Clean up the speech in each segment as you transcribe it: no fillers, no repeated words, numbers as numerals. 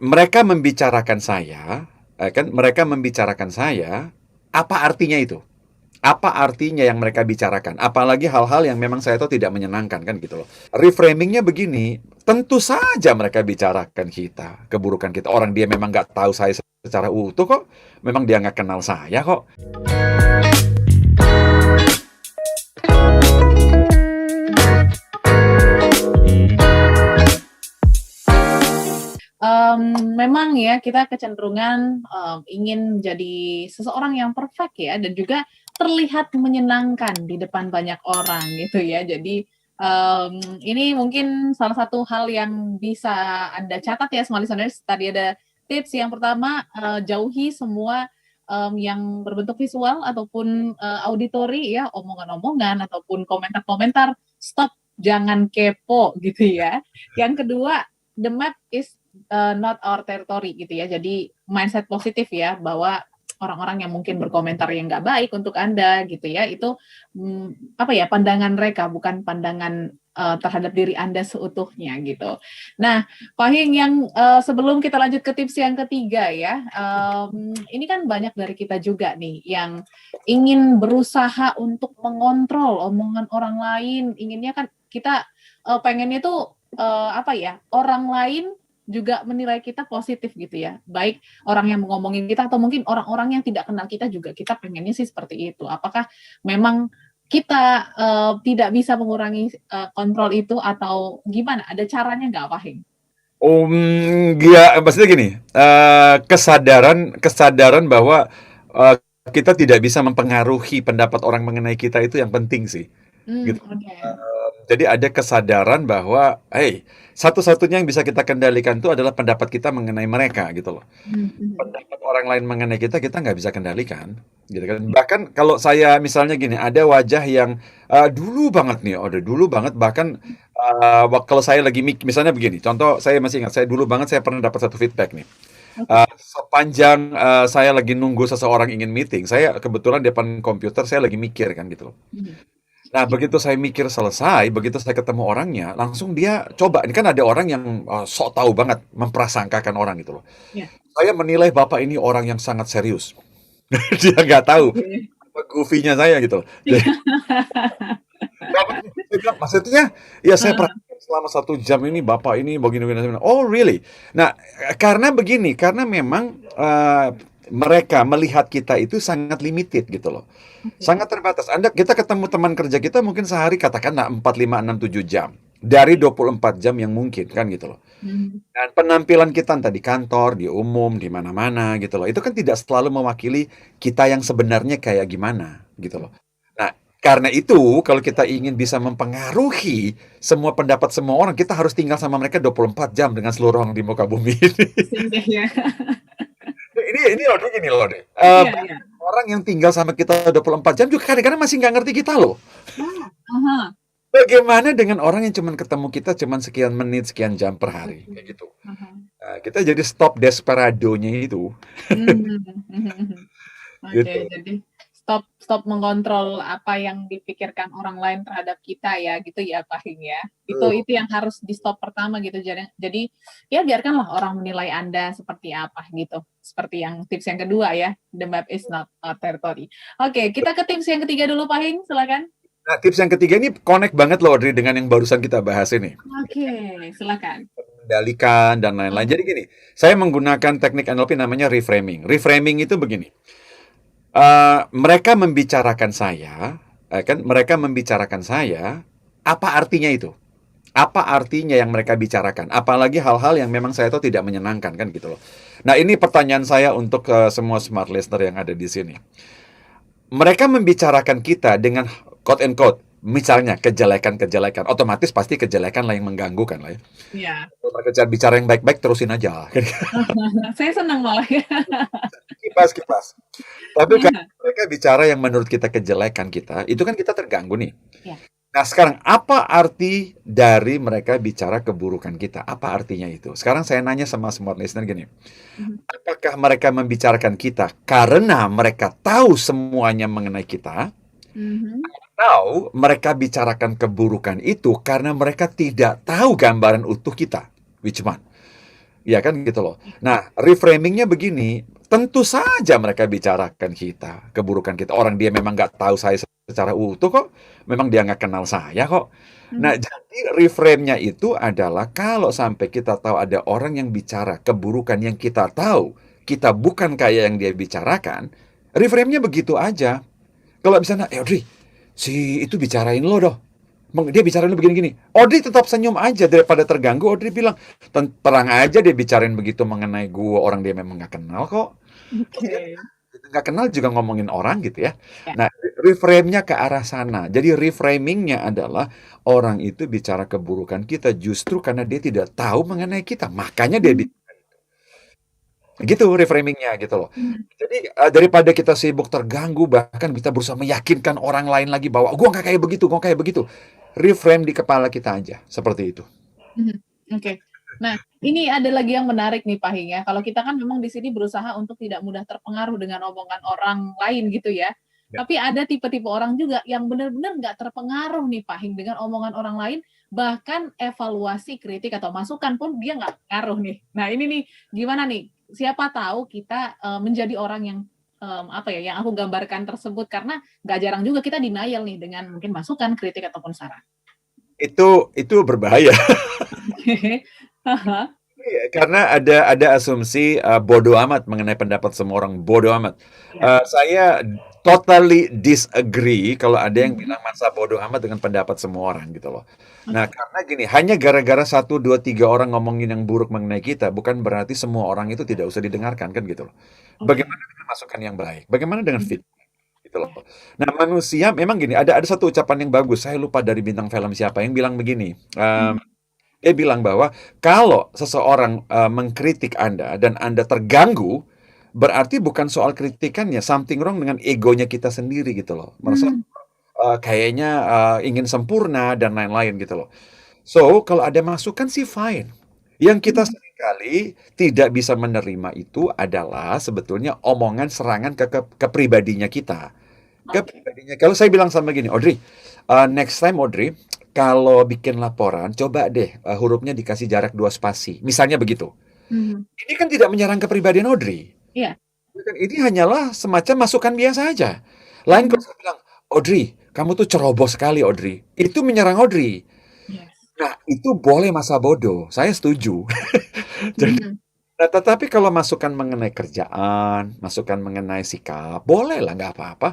Mereka membicarakan saya, kan mereka membicarakan saya, apa artinya itu? Apa artinya yang mereka bicarakan? Apalagi hal-hal yang memang saya tahu tidak menyenangkan kan gitu loh. Reframingnya begini, tentu saja mereka bicarakan kita, keburukan kita. Orang dia memang nggak tahu saya secara utuh kok. Memang dia nggak kenal saya kok. Memang ya kita kecenderungan ingin menjadi seseorang yang perfect ya, dan juga terlihat menyenangkan di depan banyak orang gitu ya. Jadi ini mungkin salah satu hal yang bisa Anda catat ya, small listeners. Tadi ada tips yang pertama, jauhi semua yang berbentuk visual ataupun auditory ya, omongan-omongan ataupun komentar-komentar. Stop, jangan kepo gitu ya. Yang kedua, the map is not our territory gitu ya. Jadi mindset positif ya, bahwa orang-orang yang mungkin berkomentar yang nggak baik untuk Anda gitu ya, itu pandangan mereka, bukan pandangan terhadap diri Anda seutuhnya gitu. Nah, Pak Hing, yang sebelum kita lanjut ke tips yang ketiga ya, ini kan banyak dari kita juga nih yang ingin berusaha untuk mengontrol omongan orang lain, inginnya kan kita pengennya tuh orang lain juga menilai kita positif gitu ya, baik orang yang ngomongin kita atau mungkin orang-orang yang tidak kenal kita juga, kita pengennya sih seperti itu. Apakah memang kita tidak bisa mengurangi kontrol itu atau gimana? Ada caranya nggak, Pak Hing? Ya, maksudnya gini, kesadaran bahwa kita tidak bisa mempengaruhi pendapat orang mengenai kita itu yang penting sih, gitu. Oke. Jadi ada kesadaran bahwa, hey, satu-satunya yang bisa kita kendalikan itu adalah pendapat kita mengenai mereka gitu loh. Pendapat orang lain mengenai kita, kita nggak bisa kendalikan, gitu kan. Bahkan kalau saya misalnya gini, ada wajah yang dulu banget nih, udah dulu banget, bahkan kalau saya lagi misalnya begini, contoh saya masih ingat, saya dulu banget saya pernah dapat satu feedback nih. Sepanjang saya lagi nunggu seseorang ingin meeting, saya kebetulan di depan komputer, saya lagi mikir kan gitu loh. Nah, begitu saya mikir selesai, begitu saya ketemu orangnya, langsung dia coba. Ini kan ada orang yang sok tahu banget memprasangkakan orang gitu loh. Ya. Saya menilai Bapak ini orang yang sangat serius. Dia nggak tahu Oke. apa goofy-nya saya gitu loh. Jadi, maksudnya, ya saya perhatikan selama 1 jam ini Bapak ini begini-begini. Oh, really? Nah, karena begini, karena memang mereka melihat kita itu sangat limited gitu loh. Sangat terbatas. Kita ketemu teman kerja kita mungkin sehari katakanlah 4, 5, 6, 7 jam. Dari 24 jam yang mungkin kan gitu loh. Dan penampilan kita entah di kantor, di umum, di mana-mana gitu loh. Itu kan tidak selalu mewakili kita yang sebenarnya kayak gimana gitu loh. Nah, karena itu kalau kita ingin bisa mempengaruhi semua pendapat semua orang, kita harus tinggal sama mereka 24 jam dengan seluruh orang di muka bumi ini. Ya. Ini loh, gini loh deh. Iya, iya. Orang yang tinggal sama kita 24 jam juga kadang-kadang masih nggak ngerti kita loh. Aha. Bagaimana dengan orang yang cuman ketemu kita cuman sekian menit, sekian jam per hari, kayak gitu. Aha. Nah, kita jadi stop desperadonya itu. Oke, Gitu. jadi stop mengontrol apa yang dipikirkan orang lain terhadap kita ya, gitu ya, Pak Hing ya. Itu yang harus di stop pertama gitu. Jadi ya biarkanlah orang menilai Anda seperti apa gitu. Seperti yang tips yang kedua ya, the map is not our territory. Oke, kita ke tips yang ketiga dulu, Pak Hing, silakan. Nah, tips yang ketiga ini connect banget loh, Audrey, dengan yang barusan kita bahas ini. Oke, silakan. Kendalikan dan lain-lain. Jadi gini, saya menggunakan teknik NLP namanya reframing. Reframing itu begini. Mereka membicarakan saya, mereka membicarakan saya, apa artinya itu? Apa artinya yang mereka bicarakan? Apalagi hal-hal yang memang saya tahu tidak menyenangkan kan gitu loh. Nah, ini pertanyaan saya untuk semua smart listener yang ada di sini. Mereka membicarakan kita dengan quote and quote, misalnya kejelekan-kejelekan, otomatis pasti kejelekan lah yang mengganggu kan lah ya. Ya. Kalau mereka bicara yang baik-baik, terusin aja. Saya senang malah ya. Kipas. Tapi kan mereka bicara yang menurut kita kejelekan kita, itu kan kita terganggu nih. Ya. Nah, sekarang apa arti dari mereka bicara keburukan kita? Apa artinya itu? Sekarang saya nanya sama smart listener gini. Apakah mereka membicarakan kita karena mereka tahu semuanya mengenai kita? Atau mereka bicarakan keburukan itu karena mereka tidak tahu gambaran utuh kita? Which one? Ya kan gitu loh. Nah, reframingnya begini, tentu saja mereka bicarakan kita, keburukan kita. Orang dia memang nggak tahu saya secara utuh kok, memang dia nggak kenal saya kok. Nah, Mhm. jadi reframe-nya itu adalah kalau sampai kita tahu ada orang yang bicara keburukan yang kita tahu, kita bukan kayak yang dia bicarakan, reframe-nya begitu aja. Kalau misalnya, Audrey, si itu bicarain lo doh. Dia bicarain lo begini-gini. Audrey tetap senyum aja daripada terganggu. Audrey bilang, terang aja dia bicarain begitu mengenai gua. Orang dia memang nggak kenal kok. Maksudnya Oke. nggak kenal juga ngomongin orang gitu ya. Ya. Nah, reframe-nya ke arah sana. Jadi reframing-nya adalah orang itu bicara keburukan kita justru karena dia tidak tahu mengenai kita. Makanya dia Mhm. gitu reframingnya gitu loh. Mhm. Jadi daripada kita sibuk terganggu bahkan kita berusaha meyakinkan orang lain lagi bahwa gua nggak kayak begitu, gua kayak begitu. Reframe di kepala kita aja seperti itu. Mhm. Oke. Nah, ini ada lagi yang menarik nih Pak Hing ya. Kalau kita kan memang di sini berusaha untuk tidak mudah terpengaruh dengan omongan orang lain gitu ya. Ya. Tapi ada tipe-tipe orang juga yang benar-benar nggak terpengaruh nih Pak Hing dengan omongan orang lain, bahkan evaluasi, kritik atau masukan pun dia nggak ngaruh nih. Nah ini nih gimana nih? Siapa tahu kita menjadi orang yang apa ya, yang aku gambarkan tersebut karena nggak jarang juga kita denial nih dengan mungkin masukan, kritik ataupun saran. Itu berbahaya. Oke. Aha. Iya, karena ada asumsi bodoh amat mengenai pendapat semua orang, bodoh amat. Ya. Saya totally disagree kalau ada yang Mhm. bilang masa bodoh amat dengan pendapat semua orang gitu loh. Nah, Oke. karena gini, hanya gara-gara satu, dua, tiga orang ngomongin yang buruk mengenai kita, bukan berarti semua orang itu tidak usah didengarkan kan gitu loh. Oke. Bagaimana dengan masukan yang baik? Bagaimana dengan Mhm. feedback? Gitu loh. Nah, manusia memang gini, ada satu ucapan yang bagus. Saya lupa dari bintang film siapa yang bilang begini. Mhm. Dia bilang bahwa kalau seseorang mengkritik Anda dan Anda terganggu, berarti bukan soal kritikannya, something wrong dengan egonya kita sendiri gitu loh. Merasa Mmm. kayaknya ingin sempurna dan lain-lain gitu loh. So, kalau ada masukan sih fine. Yang kita Mhm. seringkali tidak bisa menerima itu adalah sebetulnya omongan serangan ke pribadinya kita. Ke Oke. pribadinya. Kalau saya bilang sama gini, Audrey, next time Audrey, kalau bikin laporan, coba deh hurufnya dikasih jarak 2 spasi. Misalnya begitu. Mhm. Ini kan tidak menyerang kepribadian Audrey. Iya. Ini hanyalah semacam masukan biasa aja. Lain kalau Mhm. saya bilang, Audrey, kamu tuh ceroboh sekali, Audrey. Itu menyerang Audrey. Yes. Nah, itu boleh masa bodoh. Saya setuju. Jadi, Mhm. nah, tetapi kalau masukan mengenai kerjaan, masukan mengenai sikap, boleh lah, nggak apa-apa.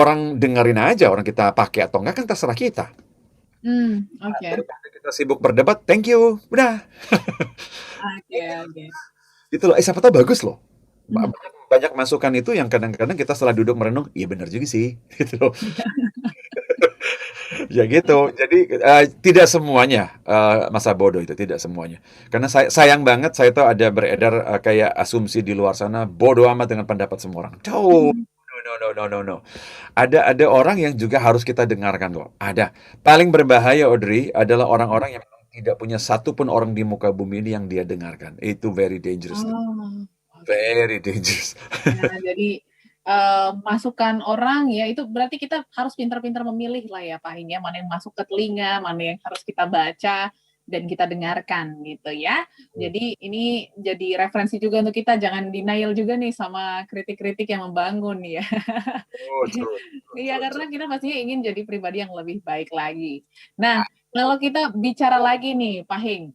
Orang dengerin aja, orang kita pakai atau enggak kan terserah kita. Oke. Daripada kita sibuk berdebat, thank you, udah. Oke oke. Gitu loh, siapa tahu bagus loh. Mhm. Banyak masukan itu yang kadang-kadang kita setelah duduk merenung, iya benar juga sih, gitu loh. Ya gitu. Jadi tidak semuanya masa bodoh itu, tidak semuanya. Karena sayang banget saya tahu ada beredar kayak asumsi di luar sana bodoh amat dengan pendapat semua orang. Tuh, Mhm. no no no no no no. Ada orang yang juga harus kita dengarkan kok. Ada. Paling berbahaya Audrey adalah orang-orang yang tidak punya satu pun orang di muka bumi ini yang dia dengarkan. Itu very dangerous. Oh, oke. Very dangerous. Ya, jadi, masukan orang ya itu berarti kita harus pintar-pintar memilih lah ya Pak Hing ya, mana yang masuk ke telinga, mana yang harus kita baca dan kita dengarkan gitu ya. Jadi ini jadi referensi juga untuk kita jangan denial juga nih sama kritik-kritik yang membangun ya. Oh, true, true, Iya, true, karena true. kita pastinya ingin jadi pribadi yang lebih baik lagi. Nah, kalau kita bicara lagi nih Pak Hing,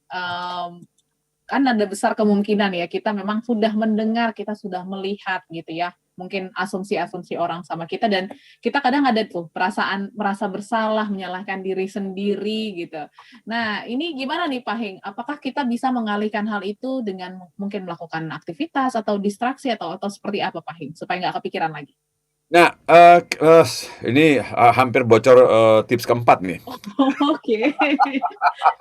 kan ada besar kemungkinan ya kita memang sudah mendengar, kita sudah melihat gitu ya, mungkin asumsi-asumsi orang sama kita dan kita kadang ada tuh perasaan merasa bersalah, menyalahkan diri sendiri gitu. Nah, ini gimana nih Pak Hing? Apakah kita bisa mengalihkan hal itu dengan mungkin melakukan aktivitas atau distraksi atau seperti apa Pak Hing? Supaya nggak kepikiran lagi. Nah, ini hampir bocor tips keempat nih. Oke.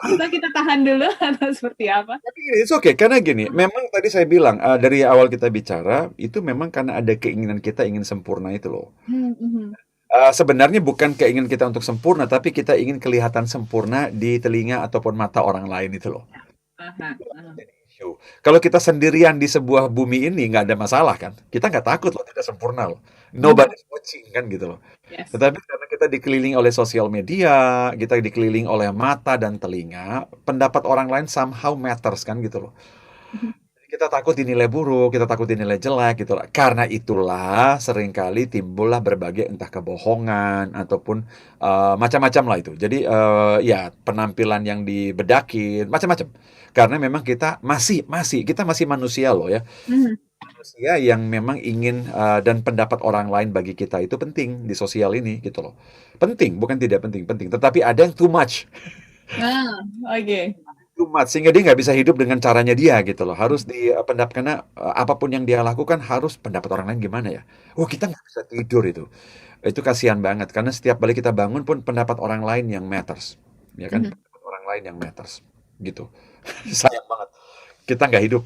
Bisa kita tahan dulu atau seperti apa? Tapi it's okay, karena gini, memang tadi saya bilang dari awal kita bicara itu memang karena ada keinginan kita ingin sempurna itu loh. Mhm. Sebenarnya bukan keinginan kita untuk sempurna, tapi kita ingin kelihatan sempurna di telinga ataupun mata orang lain itu loh. Aha, aha. Jadi issue. Kalau kita sendirian di sebuah bumi ini nggak ada masalah kan? Kita nggak takut loh tidak sempurna loh. Mhm. Nobody's watching kan gitu loh. Yes. Tetapi karena kita dikelilingi oleh sosial media, kita dikelilingi oleh mata dan telinga, pendapat orang lain somehow matters kan gitu loh. Mhm. Kita takut dinilai buruk, kita takut dinilai jelek gitu lah. Karena itulah seringkali timbullah berbagai entah kebohongan ataupun, macam-macam lah itu. Jadi, ya penampilan yang dibedakin, macam-macam. Karena memang kita kita masih manusia loh ya, Mhm. manusia yang memang ingin, dan pendapat orang lain bagi kita itu penting di sosial ini gitu loh. Penting, bukan tidak penting, penting. Tetapi ada yang too much. Nah, oke. Too much, sehingga dia nggak bisa hidup dengan caranya dia gitu loh. Harus karena apapun yang dia lakukan harus pendapat orang lain gimana ya. Oh kita nggak bisa tidur itu. Itu kasihan banget karena setiap kali kita bangun pun pendapat orang lain yang matters, ya kan? Mhm. Pendapat orang lain yang matters, gitu. Sayang banget kita nggak hidup.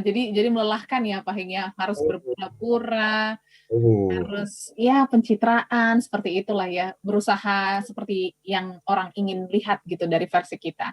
Jadi melelahkan ya, Pak Heng, ya, harus Oh, berpura-pura, oh. harus ya pencitraan, seperti itulah ya, berusaha seperti yang orang ingin lihat gitu dari versi kita.